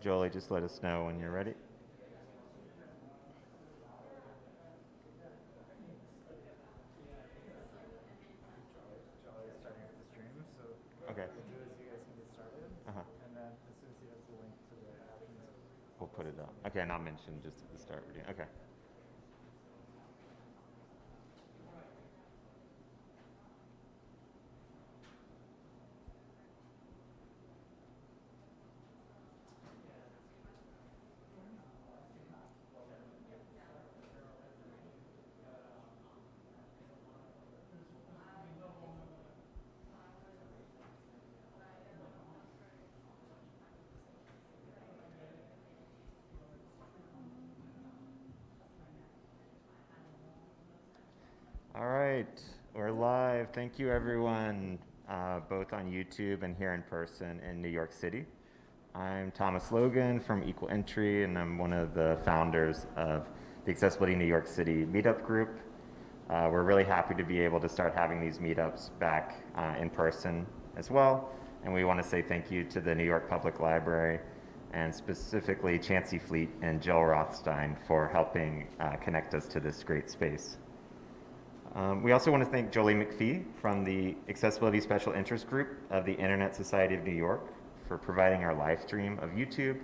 Jolie, just let us know when you're ready. Okay. And then as soon as he has the link to the adaptations, we'll put it up. Okay, and I'll mention just at the start. Okay. All right, we're live. Thank you, everyone, both on YouTube and here in person in New York City. I'm Thomas Logan from Equal Entry, and I'm one of the founders of the Accessibility New York City meetup group. We're really happy to be able to start having these meetups back in person as well. And we want to say thank you to the New York Public Library, and specifically Chancey Fleet and Jill Rothstein for helping connect us to this great space. We also want to thank Jolie McPhee from the Accessibility Special Interest Group of the Internet Society of New York for providing our live stream of YouTube.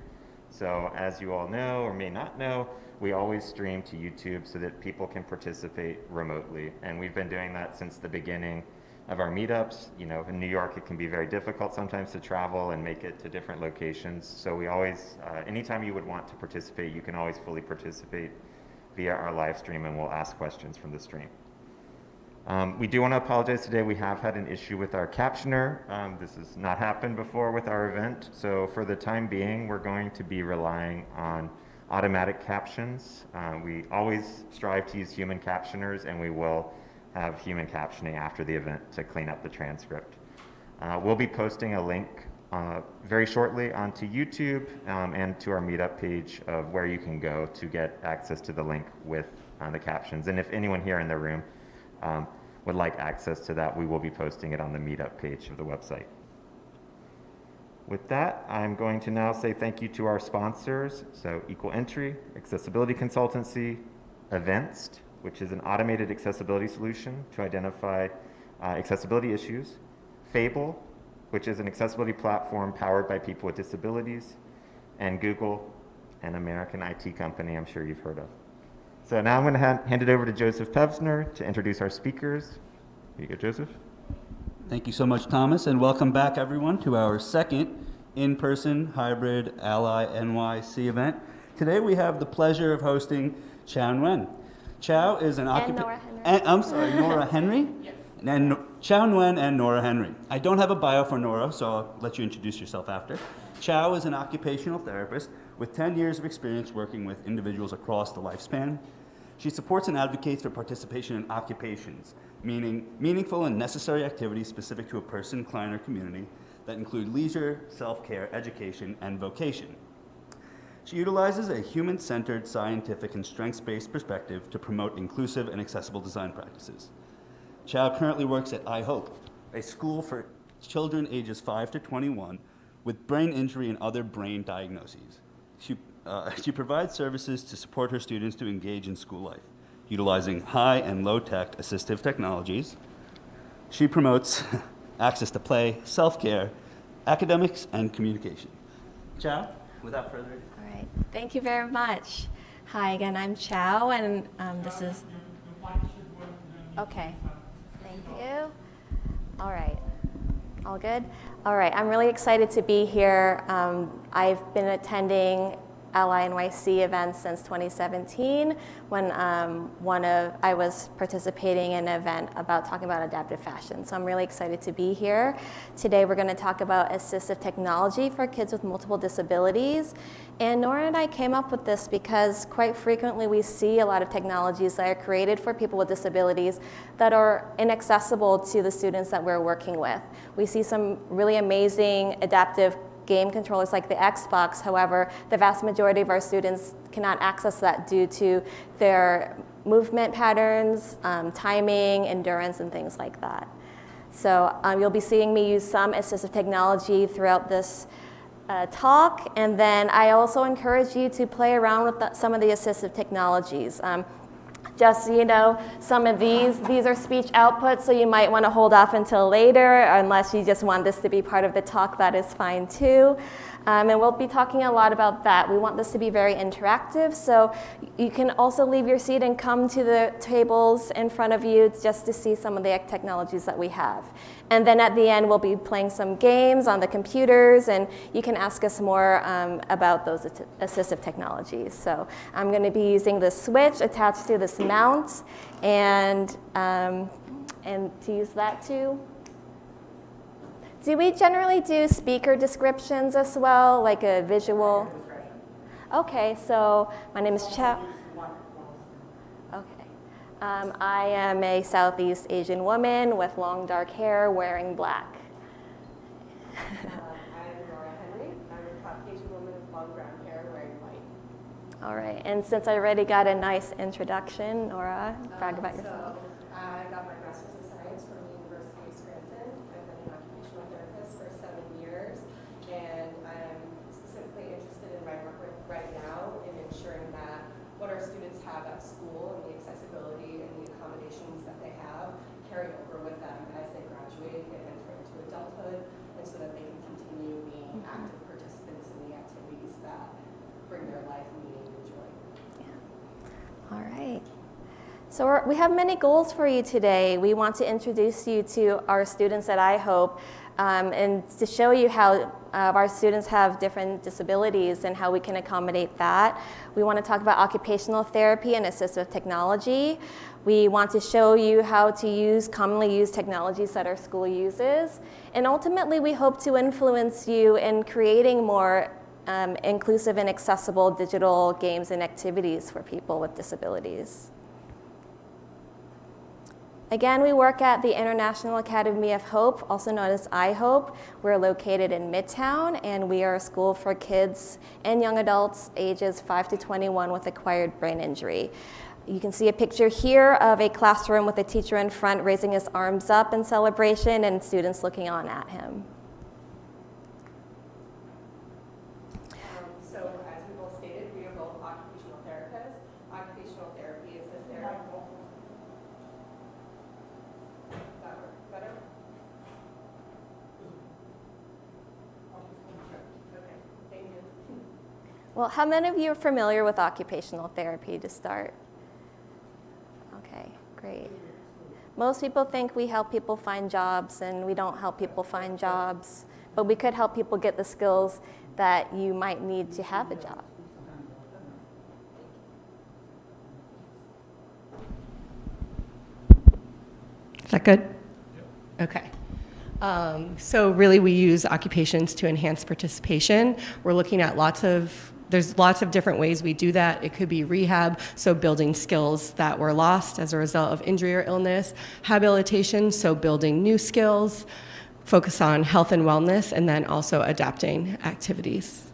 So as you all know or may not know, we always stream to YouTube so that people can participate remotely. And we've been doing that since the beginning of our meetups. You know, in New York, it can be very difficult sometimes to travel and make it to different locations. So we always, anytime you would want to participate, you can always fully participate via our live stream, and we'll ask questions from the stream. We do want to apologize today. We have had an issue with our captioner. This has not happened before with our event. So for the time being, we're going to be relying on automatic captions. We always strive to use human captioners, and we will have human captioning after the event to clean up the transcript. We'll be posting a link very shortly onto YouTube and to our meetup page of where you can go to get access to the link with the captions. And if anyone here in the room would like access to that, we will be posting it on the meetup page of the website. With that, I'm going to now say thank you to our sponsors. So Equal Entry, Accessibility Consultancy, Eventsed, which is an automated accessibility solution to identify accessibility issues, Fable, which is an accessibility platform powered by people with disabilities, and Google, an American IT company I'm sure you've heard of. So now I'm going to hand it over to Joseph Pevsner to introduce our speakers. Here you go, Joseph. Thank you so much, Thomas, and welcome back, everyone, to our second in-person hybrid LIVESTREAM event. Today we have the pleasure of hosting Chau Nguyen. Chau is an Nora Henry. Nora Henry? Yes. And Chau Nguyen and Nora Henry. I don't have a bio for Nora, so I'll let you introduce yourself after. Chau is an occupational therapist with 10 years of experience working with individuals across the lifespan. She supports and advocates for participation in occupations, meaning meaningful and necessary activities specific to a person, client, or community that include leisure, self-care, education, and vocation. She utilizes a human-centered, scientific, and strengths-based perspective to promote inclusive and accessible design practices. Chau currently works at I Hope, a school for children ages 5 to 21 with brain injury and other brain diagnoses. She provides services to support her students to engage in school life, utilizing high and low-tech assistive technologies. She promotes access to play, self-care, academics, and communication. Chau, without further ado. All right, thank you very much. Hi again, I'm Chau, and this is, okay, thank you. All right, all good? All right, I'm really excited to be here. I've been attending LIVESTREAM events since 2017 when I was participating in an event about talking about adaptive fashion. So I'm really excited to be here. Today we're going to talk about assistive technology for kids with multiple disabilities. And Nora and I came up with this because quite frequently we see a lot of technologies that are created for people with disabilities that are inaccessible to the students that we're working with. We see some really amazing adaptive game controllers like the Xbox. However, the vast majority of our students cannot access that due to their movement patterns, timing, endurance, and things like that. So you'll be seeing me use some assistive technology throughout this talk, and then I also encourage you to play around with some of the assistive technologies. Just so you know, some of these are speech outputs, so you might want to hold off until later, unless you just want this to be part of the talk, that is fine too. And we'll be talking a lot about that. We want this to be very interactive, so you can also leave your seat and come to the tables in front of you just to see some of the technologies that we have. And then at the end, we'll be playing some games on the computers, and you can ask us more about those assistive technologies. So I'm going to be using this switch attached to this mount, and to use that too. Do we generally do speaker descriptions as well, like a visual? Okay, so my name is Chau. Okay. I am a Southeast Asian woman with long dark hair wearing black. I'm Nora Henry. I'm a Caucasian woman with long brown hair wearing white. All right, and since I already got a nice introduction, Nora, brag about yourself. So I got my Master's of Science from the University of Scranton. I've been an occupational therapist for 7 years, and I'm specifically interested in my work right now in ensuring that what our students have at school and the accessibility and the accommodations that they have carry over with them as they graduate and enter into adulthood, and so that they can continue being active participants in the activities that bring their life meaning and joy. All right. So we have many goals for you today. We want to introduce you to our students at iHope and to show you how our students have different disabilities and how we can accommodate that. We want to talk about occupational therapy and assistive technology. We want to show you how to use commonly used technologies that our school uses. And ultimately, we hope to influence you in creating more inclusive and accessible digital games and activities for people with disabilities. Again, we work at the International Academy of Hope, also known as iHope. We're located in Midtown, and we are a school for kids and young adults ages 5 to 21 with acquired brain injury. You can see a picture here of a classroom with a teacher in front raising his arms up in celebration and students looking on at him. So as we both stated, we are both occupational therapists. Occupational therapy is a therapy. Does that work better? Okay, thank you. Well, how many of you are familiar with occupational therapy to start? Okay, great. Most people think we help people find jobs, and we don't help people find jobs, but we could help people get the skills that you might need to have a job. Is that good? Okay. So really we use occupations to enhance participation. We're looking at there's lots of different ways we do that. It could be rehab, so building skills that were lost as a result of injury or illness. Habilitation, so building new skills. Focus on health and wellness, and then also adapting activities.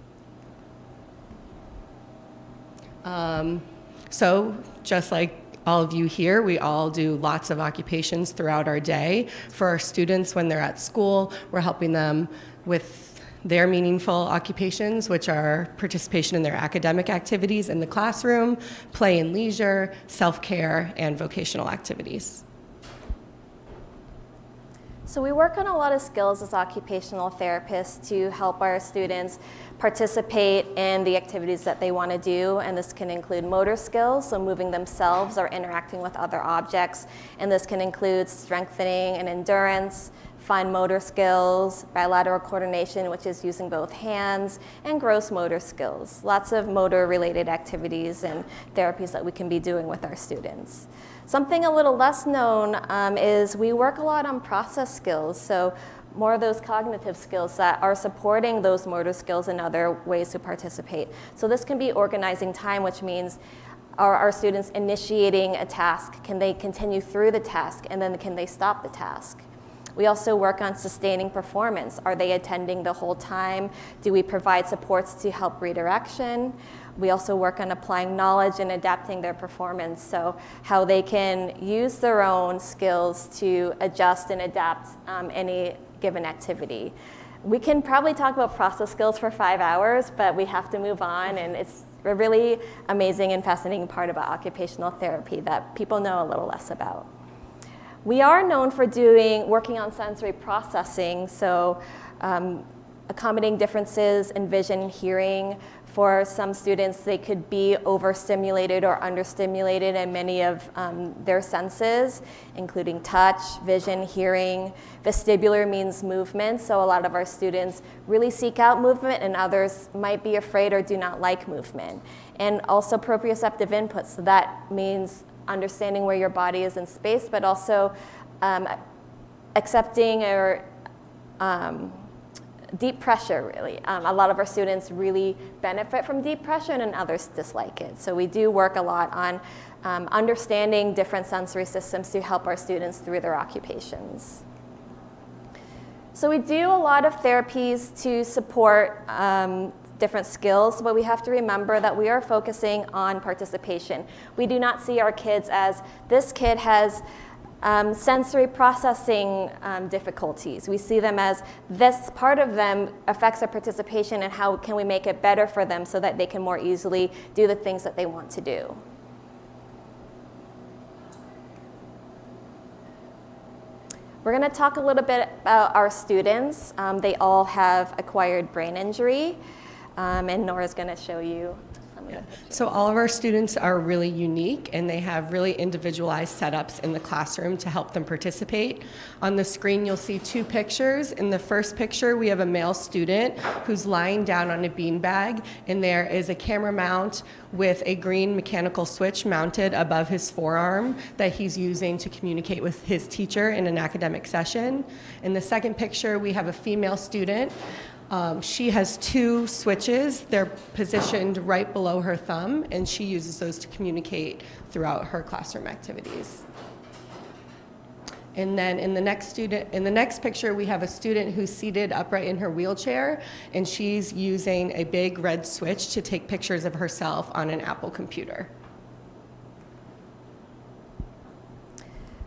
So just like all of you here, we all do lots of occupations throughout our day. For our students, when they're at school, we're helping them with their meaningful occupations, which are participation in their academic activities in the classroom, play and leisure, self-care, and vocational activities. So we work on a lot of skills as occupational therapists to help our students participate in the activities that they want to do, and this can include motor skills, so moving themselves or interacting with other objects, and this can include strengthening and endurance, fine motor skills, bilateral coordination, which is using both hands, and gross motor skills. Lots of motor-related activities and therapies that we can be doing with our students. Something a little less known is we work a lot on process skills, so more of those cognitive skills that are supporting those motor skills and other ways to participate. So this can be organizing time, which means are our students initiating a task? Can they continue through the task, and then can they stop the task? We also work on sustaining performance. Are they attending the whole time? Do we provide supports to help redirection? We also work on applying knowledge and adapting their performance, so how they can use their own skills to adjust and adapt any given activity. We can probably talk about process skills for 5 hours, but we have to move on, and it's a really amazing and fascinating part about occupational therapy that people know a little less about. We are known for working on sensory processing, so accommodating differences in vision and hearing. For some students, they could be overstimulated or understimulated in many of their senses, including touch, vision, hearing. Vestibular means movement, so a lot of our students really seek out movement, and others might be afraid or do not like movement. And also proprioceptive input, so that means understanding where your body is in space, but also accepting or deep pressure, really. A lot of our students really benefit from deep pressure and others dislike it. So we do work a lot on understanding different sensory systems to help our students through their occupations. So we do a lot of therapies to support different skills, but we have to remember that we are focusing on participation. We do not see our kids as, this kid has sensory processing difficulties. We see them as, this part of them affects their participation, and how can we make it better for them so that they can more easily do the things that they want to do. We're going to talk a little bit about our students. They all have acquired brain injury, and Nora's going to show you some of the pictures. So all of our students are really unique, and they have really individualized setups in the classroom to help them participate. On the screen, you'll see 2 pictures. In the first picture, we have a male student who's lying down on a beanbag, and there is a camera mount with a green mechanical switch mounted above his forearm that he's using to communicate with his teacher in an academic session. In the second picture, we have a female student. She has 2 switches. They're positioned right below her thumb, and she uses those to communicate throughout her classroom activities. And then in the next picture, we have a student who's seated upright in her wheelchair, and she's using a big red switch to take pictures of herself on an Apple computer.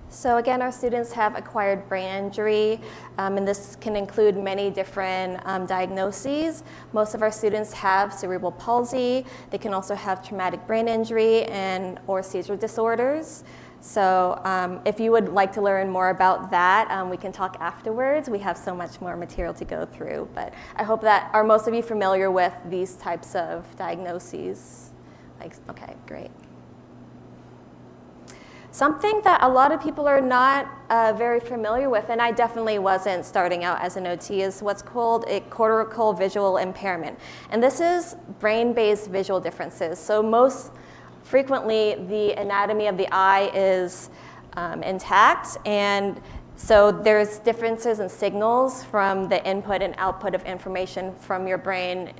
So again, our students have acquired brain injury, and this can include many different diagnoses. Most of our students have cerebral palsy. They can also have traumatic brain injury or seizure disorders. So if you would like to learn more about that, we can talk afterwards. We have so much more material to go through, but I hope that are most of you familiar with these types of diagnoses? Okay, great. Something that a lot of people are not very familiar with, and I definitely wasn't starting out as an OT, is what's called a cortical visual impairment. And this is brain-based visual differences. So most frequently, the anatomy of the eye is intact, and so there's differences in signals from the input and output of information from your brain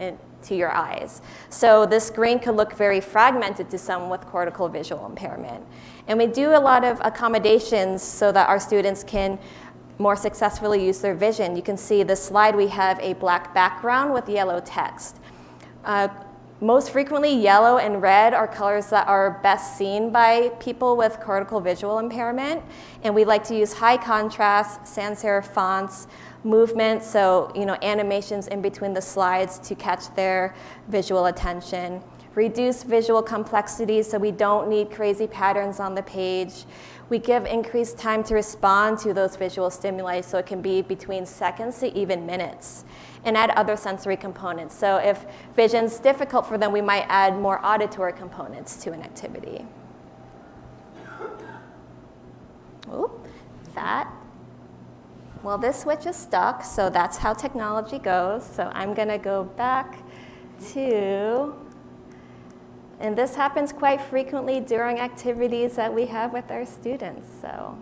to your eyes. So this screen could look very fragmented to someone with cortical visual impairment. And we do a lot of accommodations so that our students can more successfully use their vision. You can see this slide, we have a black background with yellow text. Most frequently, yellow and red are colors that are best seen by people with cortical visual impairment. And we like to use high contrast, sans serif fonts, movement, so animations in between the slides to catch their visual attention. Reduce visual complexity, so we don't need crazy patterns on the page. We give increased time to respond to those visual stimuli, so it can be between seconds to even minutes. And add other sensory components. So if vision's difficult for them, we might add more auditory components to an activity. Oop, well, this switch is stuck, so that's how technology goes. So I'm gonna go back to, and this happens quite frequently during activities that we have with our students, so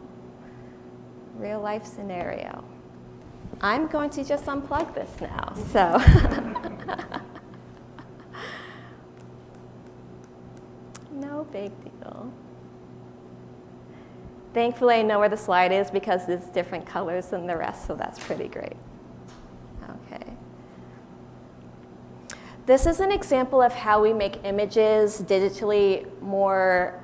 real life scenario. I'm going to just unplug this now, so. No big deal. Thankfully, I know where the slide is because it's different colors than the rest, so that's pretty great. Okay. This is an example of how we make images digitally more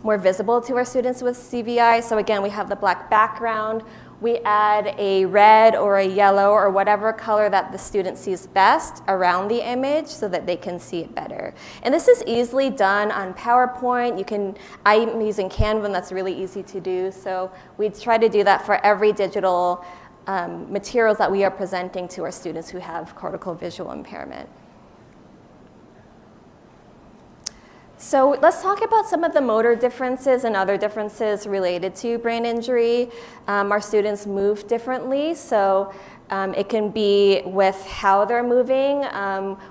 visible to our students with CVI. So again, we have the black background we add a red or a yellow or whatever color that the student sees best around the image so that they can see it better. And this is easily done on PowerPoint. I'm using Canva, and that's really easy to do. So we try to do that for every digital materials that we are presenting to our students who have cortical visual impairment. So let's talk about some of the motor differences and other differences related to brain injury. Our students move differently, so it can be with how they're moving.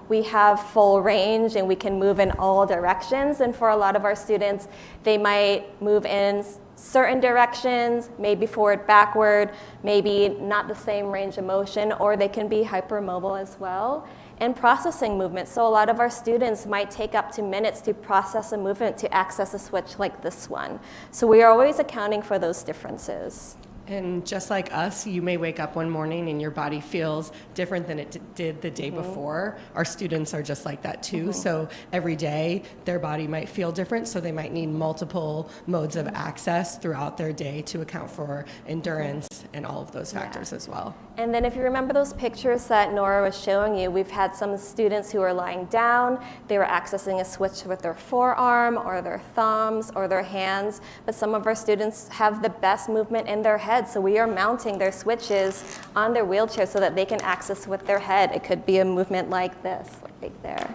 We have full range and we can move in all directions, and for a lot of our students, they might move in certain directions, maybe forward, backward, maybe not the same range of motion, or they can be hypermobile as well. And processing movement. So a lot of our students might take up to minutes to process a movement to access a switch like this one. So we are always accounting for those differences. And just like us, you may wake up one morning and your body feels different than it did the day before. Our students are just like that too. So every day their body might feel different, so they might need multiple modes of access throughout their day to account for endurance and all of those factors as well. And then if you remember those pictures that Nora was showing you, we've had some students who are lying down, they were accessing a switch with their forearm or their thumbs or their hands, but some of our students have the best movement in their head, so we are mounting their switches on their wheelchair so that they can access with their head. It could be a movement like this, right there.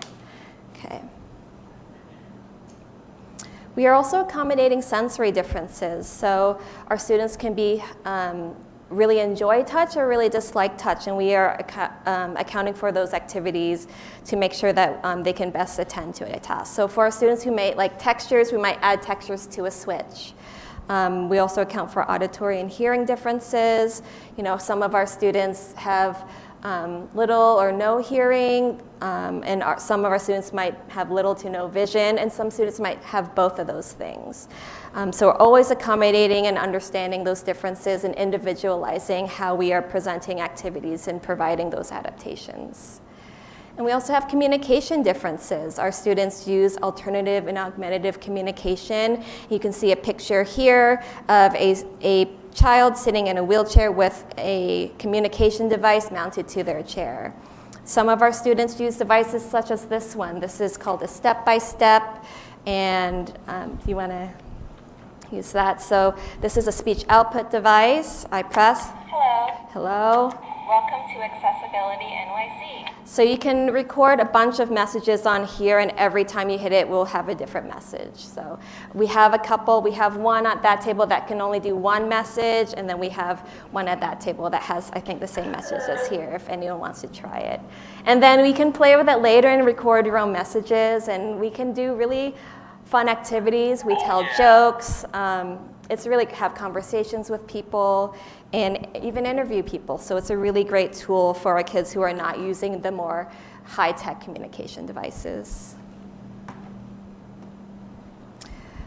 Okay. We are also accommodating sensory differences, so our students can be really enjoy touch or really dislike touch, and we are accounting for those activities to make sure that they can best attend to a task. So for our students who may like textures, we might add textures to a switch. We also account for auditory and hearing differences. You know, some of our students have little or no hearing, and some of our students might have little to no vision, and some students might have both of those things. So we're always accommodating and understanding those differences and individualizing how we are presenting activities and providing those adaptations. And we also have communication differences. Our students use alternative and augmentative communication. You can see a picture here of a child sitting in a wheelchair with a communication device mounted to their chair. Some of our students use devices such as this one. This is called a step-by-step, and do you want to use that? So this is a speech output device. I press. Hello. Hello. Welcome to Accessibility NYC. So you can record a bunch of messages on here, and every time you hit it, we'll have a different message. So we have a couple. We have one at that table that can only do one message, and then we have one at that table that has, I think, the same message as here, if anyone wants to try it. And then we can play with it later and record your own messages, and we can do really fun activities. We tell jokes. It's really have conversations with people and even interview people. So it's a really great tool for our kids who are not using the more high-tech communication devices.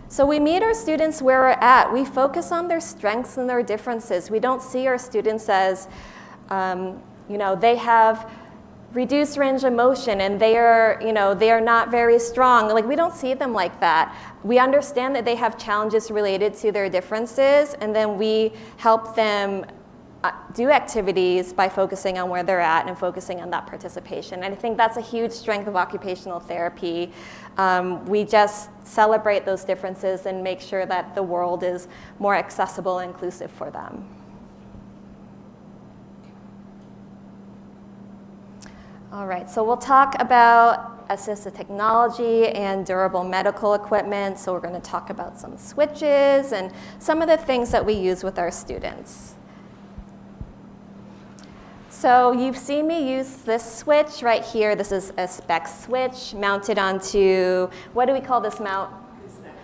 So we meet our students where we're at. We focus on their strengths and their differences. We don't see our students as, they have reduced range of motion and they are not very strong. Like, we don't see them like that. We understand that they have challenges related to their differences, and then we help them do activities by focusing on where they're at and focusing on that participation. And I think that's a huge strength of occupational therapy. We just celebrate those differences and make sure that the world is more accessible and inclusive for them. All right, so we'll talk about assistive technology and durable medical equipment. So we're going to talk about some switches and some of the things that we use with our students. So you've seen me use this switch right here. This is a spec switch mounted onto, what do we call this mount?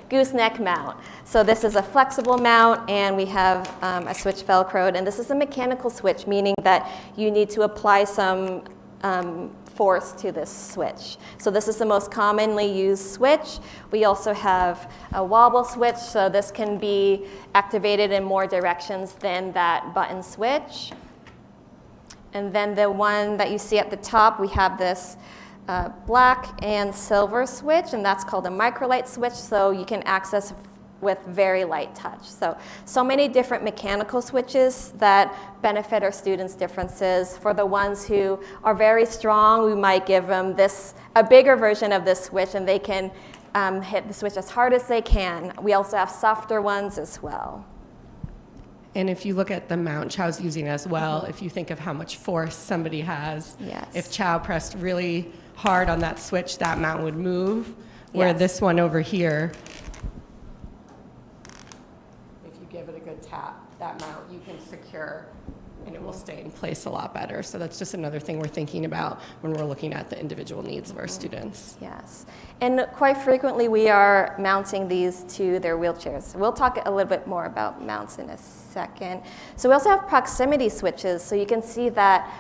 Gooseneck mount. So this is a flexible mount, and we have a switch velcroed, and this is a mechanical switch, meaning that you need to apply some force to this switch. So this is the most commonly used switch. We also have a wobble switch, so this can be activated in more directions than that button switch. And then the one that you see at the top, we have this black and silver switch, and that's called a microlight switch, so you can access with very light touch. So many different mechanical switches that benefit our students' differences. For the ones who are very strong, we might give them a bigger version of this switch, and they can hit the switch as hard as they can. We also have softer ones as well. And if you look at the mount Chau's using as well, if you think of how much force somebody has, Yes. if Chau pressed really hard on that switch, that mount would move, where Yes. this one over here, if you give it a good tap, that mount you can secure and it will stay in place a lot better. So that's just another thing we're thinking about when we're looking at the individual needs of our students. Yes, and quite frequently we are mounting these to their wheelchairs. We'll talk a little bit more about mounts in a second. So we also have proximity switches. So you can see that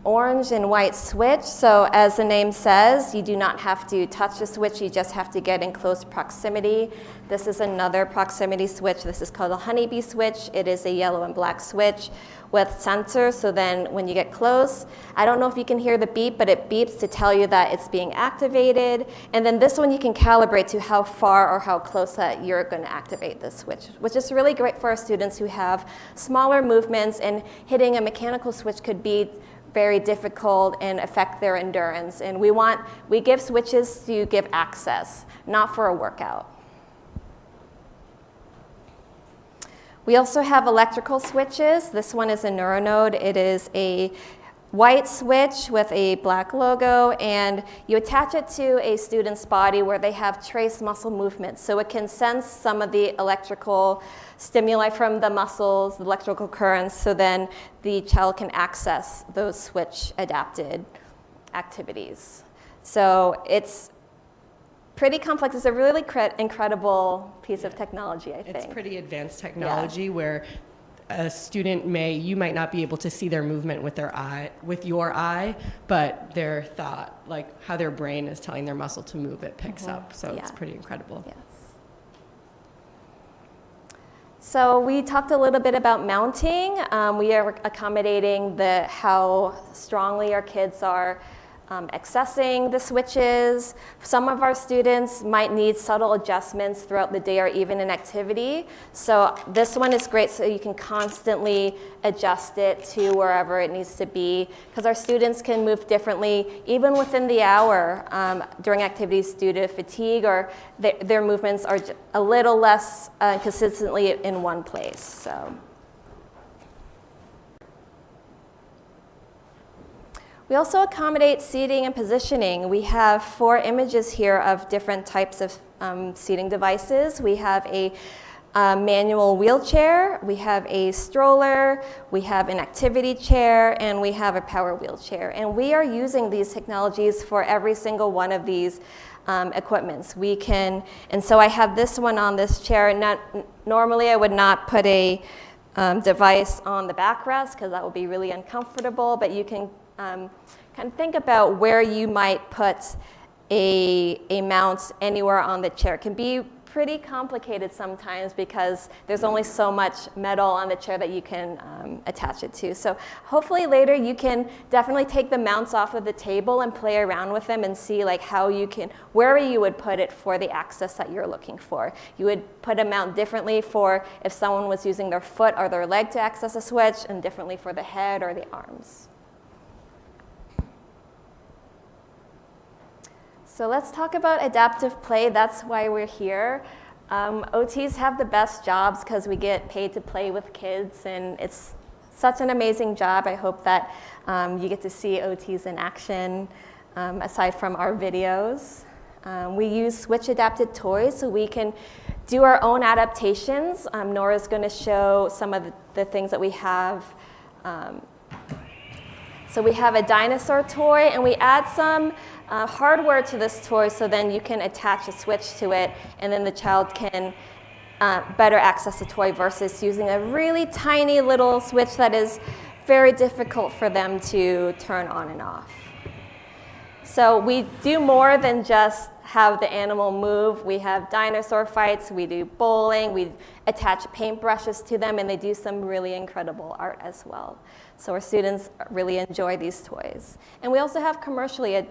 orange and white switch. So as the name says, you do not have to touch the switch, you just have to get in close proximity. This is another proximity switch. This is called a honeybee switch. It is a yellow and black switch with sensors, so then when you get close, I don't know if you can hear the beep, but it beeps to tell you that it's being activated. And then this one you can calibrate to how far or how close that you're going to activate this switch, which is really great for our students who have smaller movements, and hitting a mechanical switch could be very difficult and affect their endurance. And we give switches to give access, not for a workout. We also have electrical switches. This one is a NeuroNode. It is a white switch with a black logo, and you attach it to a student's body where they have trace muscle movements. So it can sense some of the electrical stimuli from the muscles, the electrical currents, so then the child can access those switch adapted activities. So it's pretty complex. It's a really incredible piece of technology, I think. It's pretty advanced technology where a student you might not be able to see their movement with your eye, but their thought, like how their brain is telling their muscle to move, it picks up. So it's pretty incredible. Yes. So we talked a little bit about mounting. We are accommodating how strongly our kids are accessing the switches. Some of our students might need subtle adjustments throughout the day or even in activity. So this one is great, so you can constantly adjust it to wherever it needs to be, because our students can move differently even within the hour during activities due to fatigue, or their movements are a little less consistently in one place. So. We also accommodate seating and positioning. We have 4 images here of different types of seating devices. We have a manual wheelchair, we have a stroller, we have an activity chair, and we have a power wheelchair. And we are using these technologies for every single one of these equipments. And so I have this one on this chair. Normally I would not put a device on the backrest because that would be really uncomfortable, but you can kind of think about where you might put a mount anywhere on the chair. It can be pretty complicated sometimes because there's only so much metal on the chair that you can attach it to. So hopefully later you can definitely take the mounts off of the table and play around with them and see like where you would put it for the access that you're looking for. You would put a mount differently for if someone was using their foot or their leg to access a switch, and differently for the head or the arms. So let's talk about adaptive play. That's why we're here. OTs have the best jobs because we get paid to play with kids, and it's such an amazing job. I hope that you get to see OTs in action aside from our videos. We use switch adapted toys so we can do our own adaptations. Nora's going to show some of the things that we have. So we have a dinosaur toy, and we add some hardware to this toy so then you can attach a switch to it, and then the child can better access the toy versus using a really tiny little switch that is very difficult for them to turn on and off. So we do more than just have the animal move. We have dinosaur fights, we do bowling, we attach paintbrushes to them, and they do some really incredible art as well. So our students really enjoy these toys. And we also have commercially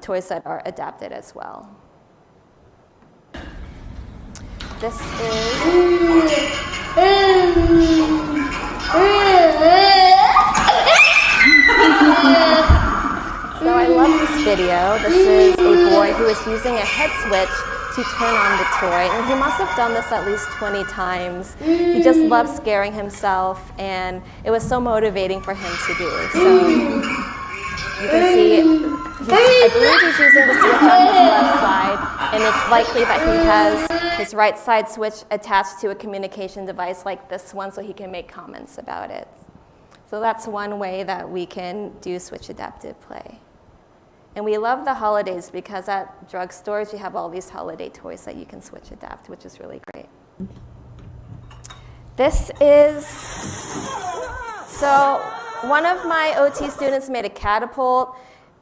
toys that are adapted as well. This is... So I love this video. This is a boy who is using a head switch to turn on the toy, and he must have done this at least 20 times. He just loves scaring himself, and it was so motivating for him to do. So you can see, I believe he's using the switch on his left side, and it's likely that he has his right side switch attached to a communication device like this one so he can make comments about it. So that's one way that we can do switch adaptive play. And we love the holidays because at drugstores you have all these holiday toys that you can switch adapt, which is really great. This is, so one of my OT students made a catapult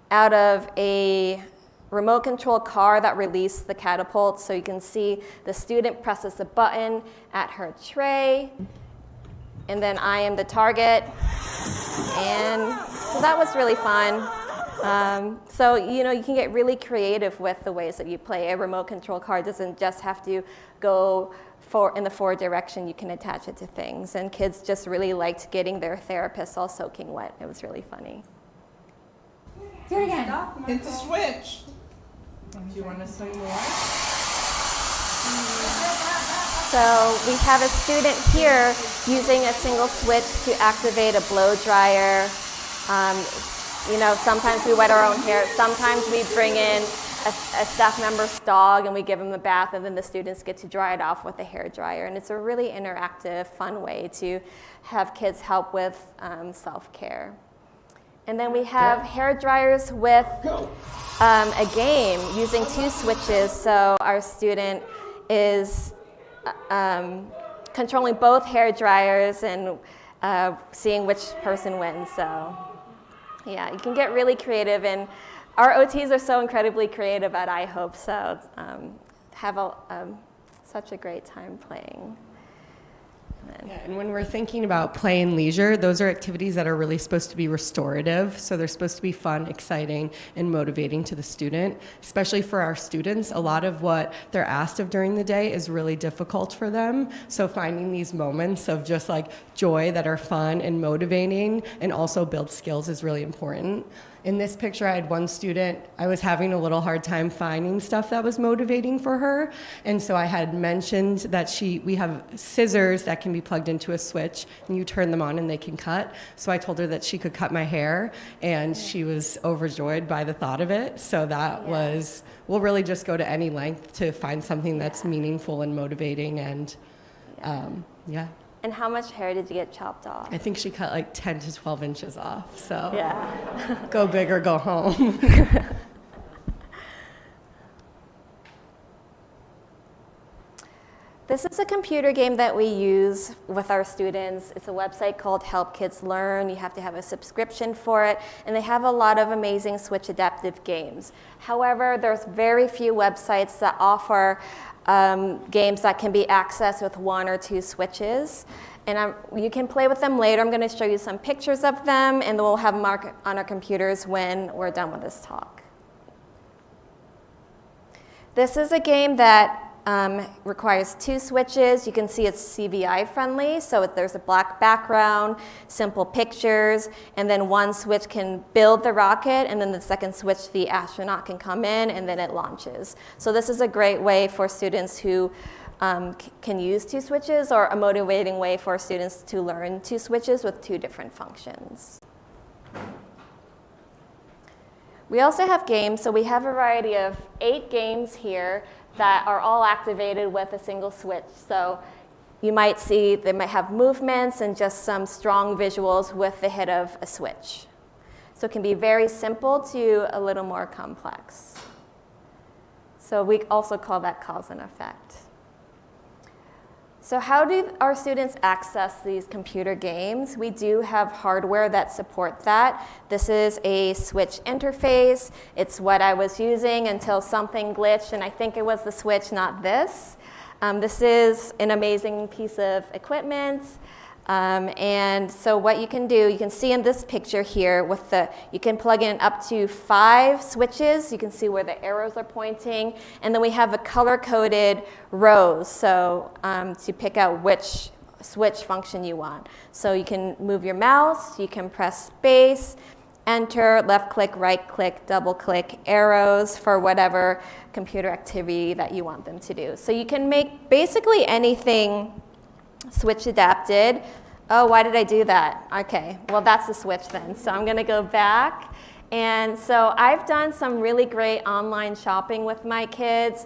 out of a remote control car that released the catapult. So you can see the student presses the button at her tray, and then I am the target. And so that was really fun. So, you know, you can get really creative with the ways that you play. A remote control car doesn't just have to go in the forward direction. You can attach it to things. And kids just really liked getting their therapists all soaking wet. It was really funny. Do it again. Hit the switch. Do you want to say more? So we have a student here using a single switch to activate a blow dryer. You know, sometimes we wet our own hair. Sometimes we bring in a staff member's dog and we give them a bath, and then the students get to dry it off with a hair dryer. And it's a really interactive, fun way to have kids help with self-care. And then we have hair dryers with a game using 2 switches. So our student is controlling both hair dryers and seeing which person wins. So yeah, you can get really creative, and our OTs are so incredibly creative at iHope, so have such a great time playing. Yeah, and when we're thinking about play and leisure, those are activities that are really supposed to be restorative. So they're supposed to be fun, exciting, and motivating to the student. Especially for our students, a lot of what they're asked of during the day is really difficult for them. So finding these moments of just like joy that are fun and motivating and also build skills is really important. In this picture, I had one student, I was having a little hard time finding stuff that was motivating for her. And so I had mentioned that we have scissors that can be plugged into a switch, and you turn them on and they can cut. So I told her that she could cut my hair, and she was overjoyed by the thought of it. So that was, we'll really just go to any length to find something that's meaningful and motivating, and yeah. And how much hair did you get chopped off? I think she cut like 10 to 12 inches off, so Yeah. go big or go home. This is a computer game that we use with our students. It's a website called Help Kids Learn. You have to have a subscription for it, and they have a lot of amazing switch adaptive games. However, there's very few websites that offer games that can be accessed with 1 or 2 switches. And you can play with them later. I'm going to show you some pictures of them, and we'll have them on our computers when we're done with this talk. This is a game that requires 2 switches. You can see it's CVI friendly, so there's a black background, simple pictures, and then 1 switch can build the rocket, and then the second switch, the astronaut can come in, and then it launches. So this is a great way for students who can use 2 switches, or a motivating way for students to learn 2 switches with 2 different functions. We also have games, so we have a variety of 8 games here that are all activated with a single switch. So you might see they might have movements and just some strong visuals with the hit of a switch. So it can be very simple to a little more complex. So we also call that cause and effect. So how do our students access these computer games? We do have hardware that support that. This is a switch interface. It's what I was using until something glitched, and I think it was the switch, not this. This is an amazing piece of equipment. And so what you can do, you can see in this picture here with you can plug in up to 5 switches. You can see where the arrows are pointing. And then we have a color-coded rows, so to pick out which switch function you want. So you can move your mouse, you can press space, enter, left click, right click, double click, arrows for whatever computer activity that you want them to do. So you can make basically anything switch adapted. Oh, why did I do that? Okay, well that's the switch then. So I'm gonna go back. And so I've done some really great online shopping with my kids.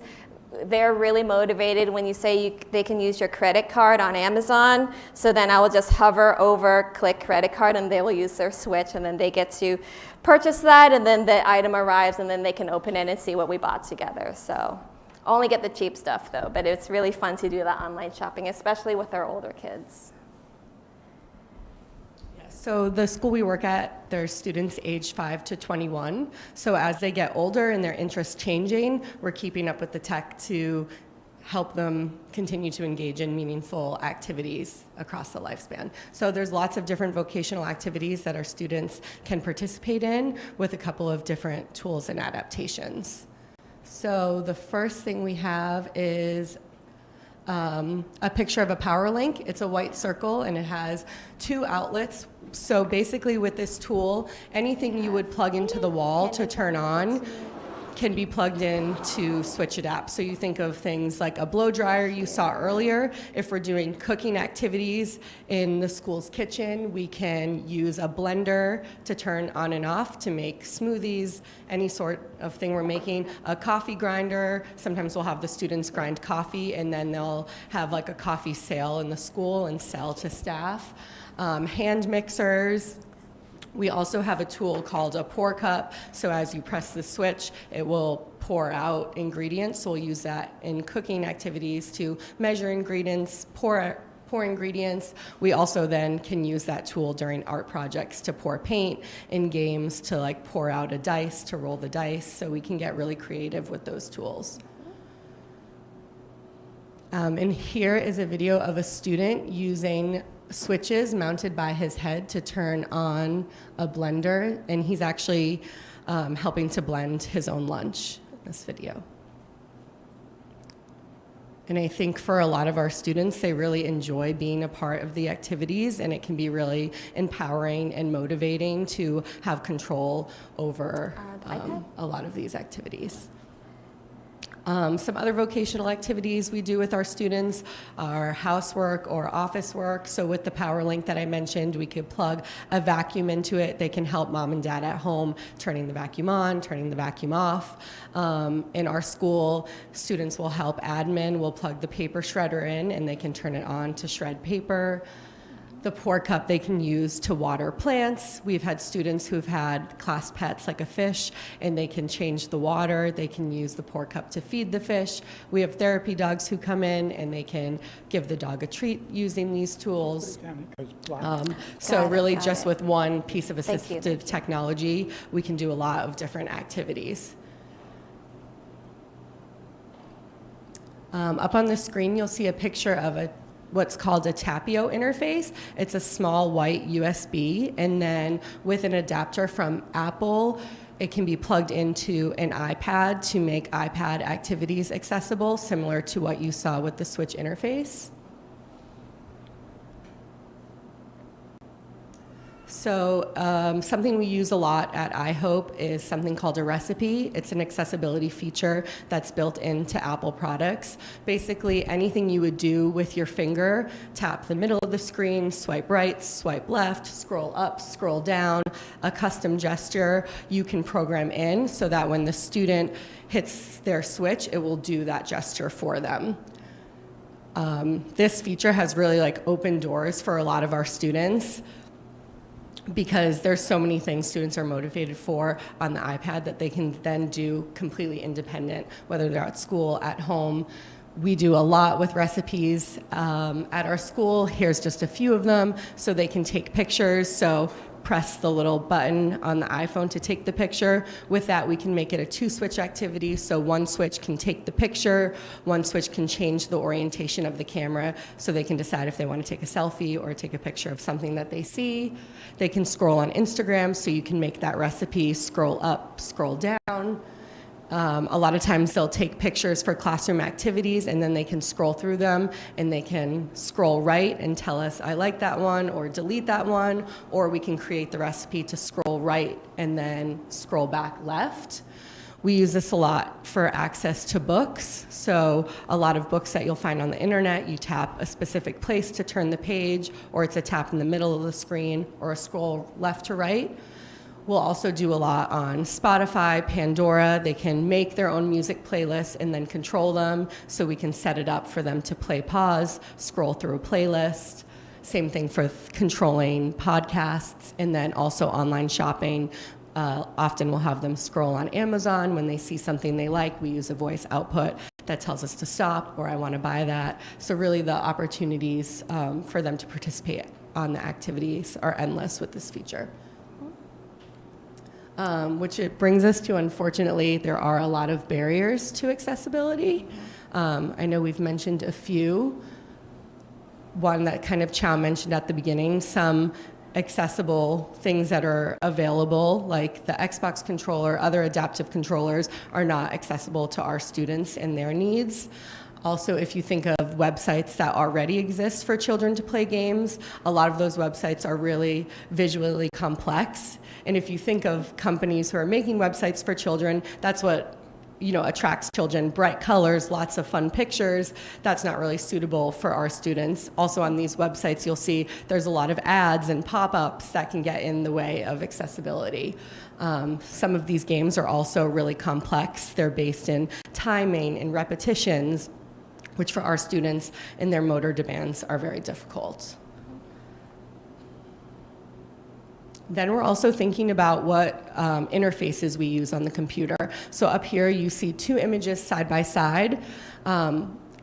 They're really motivated when you say they can use your credit card on Amazon. So then I will just hover over, click credit card, and they will use their switch, and then they get to purchase that, and then the item arrives, and then they can open it and see what we bought together. So only get the cheap stuff though, but it's really fun to do that online shopping, especially with our older kids. So the school we work at, there's students aged 5 to 21. So as they get older and their interests changing, we're keeping up with the tech to help them continue to engage in meaningful activities across the lifespan. So there's lots of different vocational activities that our students can participate in with a couple of different tools and adaptations. So the first thing we have is a picture of a power link. It's a white circle and it has 2 outlets. So basically with this tool, anything you would plug into the wall to turn on can be plugged in to switch adapt. So you think of things like a blow dryer you saw earlier. If we're doing cooking activities in the school's kitchen, we can use a blender to turn on and off to make smoothies, any sort of thing we're making. A coffee grinder, sometimes we'll have the students grind coffee and then they'll have like a coffee sale in the school and sell to staff. Hand mixers. We also have a tool called a pour cup. So as you press the switch, it will pour out ingredients. So we'll use that in cooking activities to measure ingredients, pour ingredients. We also then can use that tool during art projects to pour paint, in games to like pour out a dice, to roll the dice. So we can get really creative with those tools. And here is a video of a student using switches mounted by his head to turn on a blender, and he's actually helping to blend his own lunch in this video. And I think for a lot of our students, they really enjoy being a part of the activities, and it can be really empowering and motivating to have control over a lot of these activities. Some other vocational activities we do with our students are housework or office work. So with the power link that I mentioned, we could plug a vacuum into it. They can help mom and dad at home turning the vacuum on, turning the vacuum off. In our school, students will help admin. We'll plug the paper shredder in and they can turn it on to shred paper. The pour cup they can use to water plants. We've had students who've had class pets like a fish, and they can change the water. They can use the pour cup to feed the fish. We have therapy dogs who come in and they can give the dog a treat using these tools. So really just with one piece of assistive technology, we can do a lot of different activities. Up on the screen, you'll see a picture of what's called a Tapio interface. It's a small white USB, and then with an adapter from Apple, it can be plugged into an iPad to make iPad activities accessible, similar to what you saw with the Switch interface. So something we use a lot at iHope is something called a recipe. It's an accessibility feature that's built into Apple products. Basically, anything you would do with your finger, tap the middle of the screen, swipe right, swipe left, scroll up, scroll down, a custom gesture you can program in so that when the student hits their switch, it will do that gesture for them. This feature has really opened doors for a lot of our students, because there's so many things students are motivated for on the iPad that they can then do completely independent, whether they're at school, at home. We do a lot with recipes at our school. Here's just a few of them so they can take pictures. So press the little button on the iPhone to take the picture. With that, we can make it a 2-switch activity, so one switch can take the picture, one switch can change the orientation of the camera, so they can decide if they want to take a selfie or take a picture of something that they see. They can scroll on Instagram, so you can make that recipe scroll up, scroll down. A lot of times they'll take pictures for classroom activities and then they can scroll through them and they can scroll right and tell us, I like that one, or delete that one, or we can create the recipe to scroll right and then scroll back left. We use this a lot for access to books. So a lot of books that you'll find on the internet, you tap a specific place to turn the page, or it's a tap in the middle of the screen, or a scroll left to right. We'll also do a lot on Spotify, Pandora. They can make their own music playlists and then control them, so we can set it up for them to play, pause, scroll through a playlist. Same thing for controlling podcasts, and then also online shopping. Often we'll have them scroll on Amazon. When they see something they like, we use a voice output that tells us to stop, or I want to buy that. So really the opportunities for them to participate on the activities are endless with this feature. Which it brings us to, unfortunately, there are a lot of barriers to accessibility. I know we've mentioned a few. One that kind of Chau mentioned at the beginning, some accessible things that are available, like the Xbox controller, other adaptive controllers, are not accessible to our students and their needs. Also, if you think of websites that already exist for children to play games, a lot of those websites are really visually complex. And if you think of companies who are making websites for children, that's what attracts children: bright colors, lots of fun pictures. That's not really suitable for our students. Also on these websites, you'll see there's a lot of ads and pop-ups that can get in the way of accessibility. Some of these games are also really complex. They're based in timing and repetitions, which for our students and their motor demands are very difficult. Then we're also thinking about what interfaces we use on the computer. So up here you see 2 images side by side.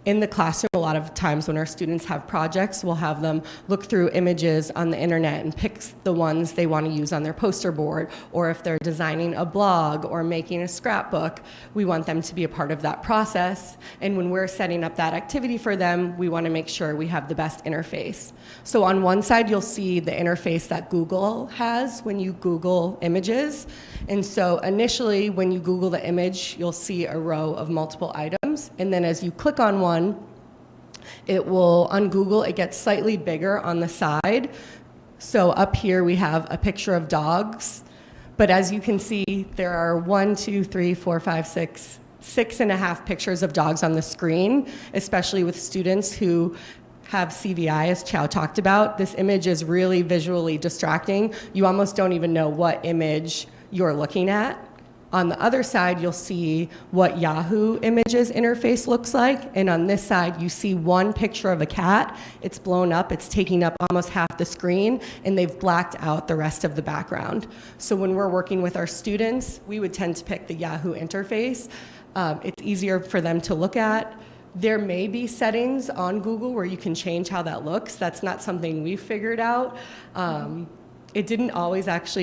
In the classroom, a lot of times when our students have projects, we'll have them look through images on the internet and pick the ones they want to use on their poster board, or if they're designing a blog or making a scrapbook, we want them to be a part of that process. And when we're setting up that activity for them, we want to make sure we have the best interface. So on one side, you'll see the interface that Google has when you Google images. And so initially, when you Google the image, you'll see a row of multiple items. And then as you click on one, it will, on Google, it gets slightly bigger on the side. So up here we have a picture of dogs. But as you can see, there are 1, 2, 3, 4, 5, 6, 6.5 pictures of dogs on the screen, especially with students who have CVI, as Chau talked about. This image is really visually distracting. You almost don't even know what image you're looking at. On the other side, you'll see what Yahoo Images interface looks like. And on this side, you see one picture of a cat. It's blown up. It's taking up almost half the screen, and they've blacked out the rest of the background. So when we're working with our students, we would tend to pick the Yahoo interface. It's easier for them to look at. There may be settings on Google where you can change how that looks. That's not something we've figured out. It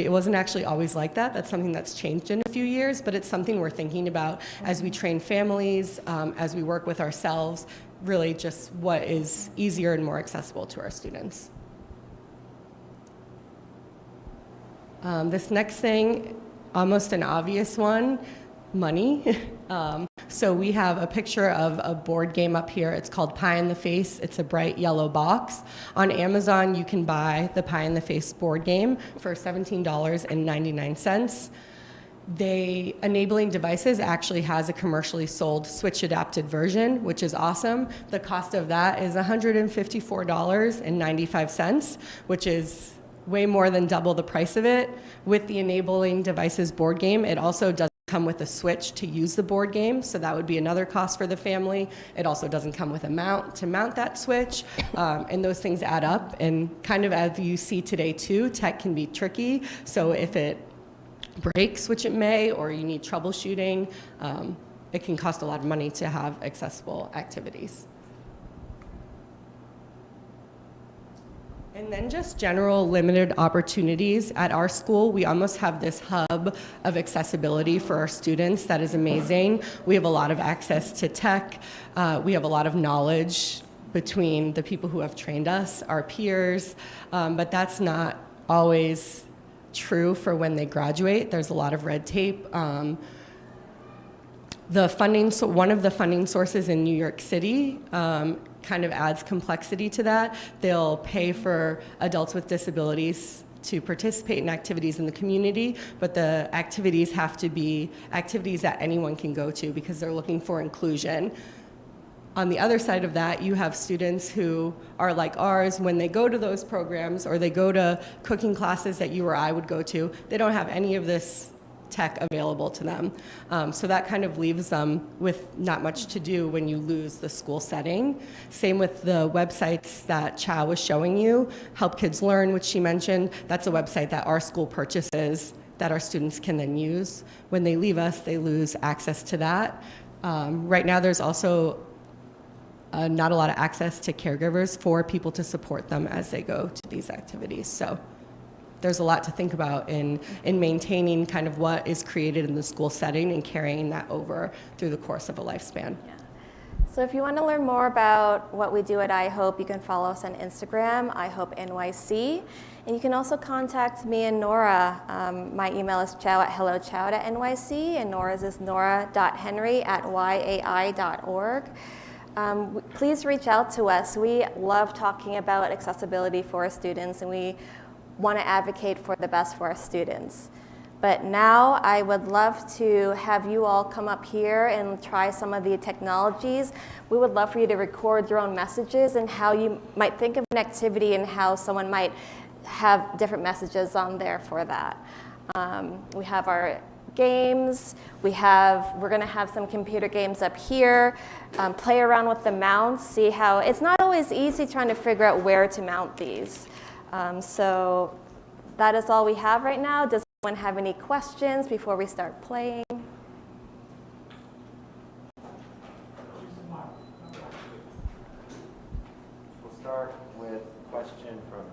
wasn't actually always like that. That's something that's changed in a few years, but it's something we're thinking about as we train families, as we work with ourselves, really just what is easier and more accessible to our students. This next thing, almost an obvious one, money. So we have a picture of a board game up here. It's called Pie in the Face. It's a bright yellow box. On Amazon, you can buy the Pie in the Face board game for $17.99. Enabling Devices actually has a commercially sold Switch adapted version, which is awesome. The cost of that is $154.95, which is way more than double the price of it. With the Enabling Devices board game, it also doesn't come with a switch to use the board game, so that would be another cost for the family. It also doesn't come with a mount to mount that switch, and those things add up. And kind of as you see today too, tech can be tricky. So if it breaks, which it may, or you need troubleshooting, it can cost a lot of money to have accessible activities. And then just general limited opportunities. At our school, we almost have this hub of accessibility for our students that is amazing. We have a lot of access to tech. We have a lot of knowledge between the people who have trained us, our peers, but that's not always true for when they graduate. There's a lot of red tape. The funding, so one of the funding sources in New York City kind of adds complexity to that. They'll pay for adults with disabilities to participate in activities in the community, but the activities have to be activities that anyone can go to because they're looking for inclusion. On the other side of that, you have students who are like ours. When they go to those programs or they go to cooking classes that you or I would go to, they don't have any of this tech available to them. So that kind of leaves them with not much to do when you lose the school setting. Same with the websites that Chau was showing you, Help Kids Learn, which she mentioned. That's a website that our school purchases that our students can then use. When they leave us, they lose access to that. Right now, there's also not a lot of access to caregivers for people to support them as they go to these activities. So there's a lot to think about in maintaining kind of what is created in the school setting and carrying that over through the course of a lifespan. Yeah. So if you want to learn more about what we do at iHope, you can follow us on Instagram, iHopeNYC. And you can also contact me and Nora. My email is chau@hellochau.nyc, and Nora's is nora.henry@yai.org. Please reach out to us. We love talking about accessibility for our students, and we want to advocate for the best for our students. But now I would love to have you all come up here and try some of the technologies. We would love for you to record your own messages and how you might think of an activity and how someone might have different messages on there for that. We have our games. We're going to have some computer games up here. Play around with the mounts, see how, it's not always easy trying to figure out where to mount these. So that is all we have right now. Does anyone have any questions before we start playing? We'll start with a question from.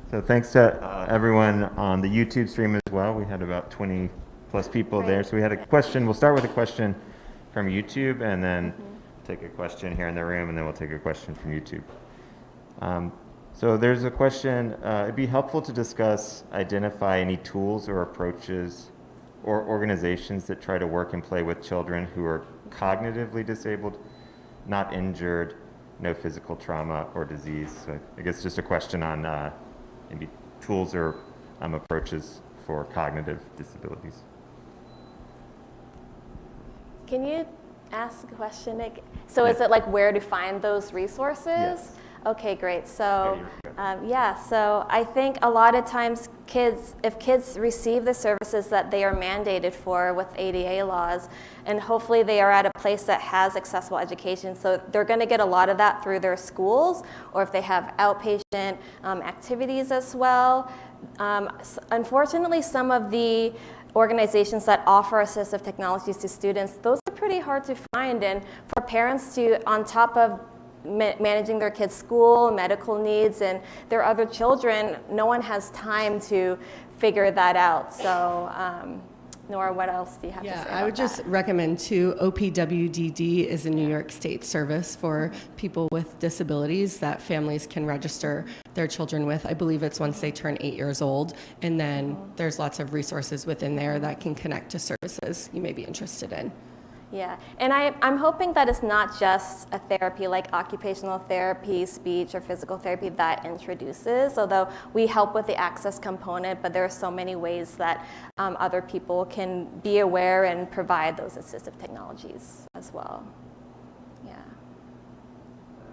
So thanks to everyone on the YouTube stream as well. We had about 20 plus people there. So we had a question. We'll start with a question from YouTube and then take a question here in the room, and then we'll take a question from YouTube. So there's a question, it'd be helpful to discuss, identify any tools or approaches or organizations that try to work and play with children who are cognitively disabled, not injured, no physical trauma or disease. So I guess just a question on maybe tools or approaches for cognitive disabilities. Can you ask the question, Nick? So is it like where to find those resources? Yes. Okay, great. So, so I think a lot of times if kids receive the services that they are mandated for with ADA laws, and hopefully they are at a place that has accessible education, so they're going to get a lot of that through their schools, or if they have outpatient activities as well. Unfortunately, some of the organizations that offer assistive technologies to students, those are pretty hard to find, and for parents to, on top of managing their kids' school, medical needs, and their other children, no one has time to figure that out. So, Nora, what else do you have to say about I would just recommend too, OPWDD is a New York State service for people with disabilities that families can register their children with. I believe it's once they turn 8 years old, and then there's lots of resources within there that can connect to services you may be interested in. Yeah, and I'm hoping that it's not just a therapy like occupational therapy, speech, or physical therapy that introduces, although we help with the access component, but there are so many ways that other people can be aware and provide those assistive technologies as well. Yeah.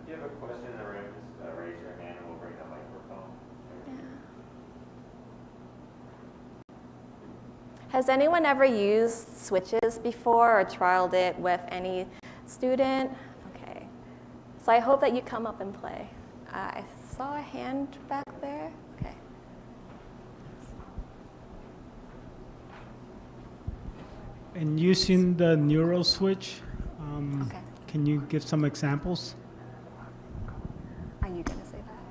If you have a question in the room, just raise your hand and we'll bring the microphone. Has anyone ever used switches before or trialed it with any student? Okay. So I hope that you come up and play. I saw a hand back there. Okay. And using the neural switch, Okay. can you give some examples? Are you going to say that?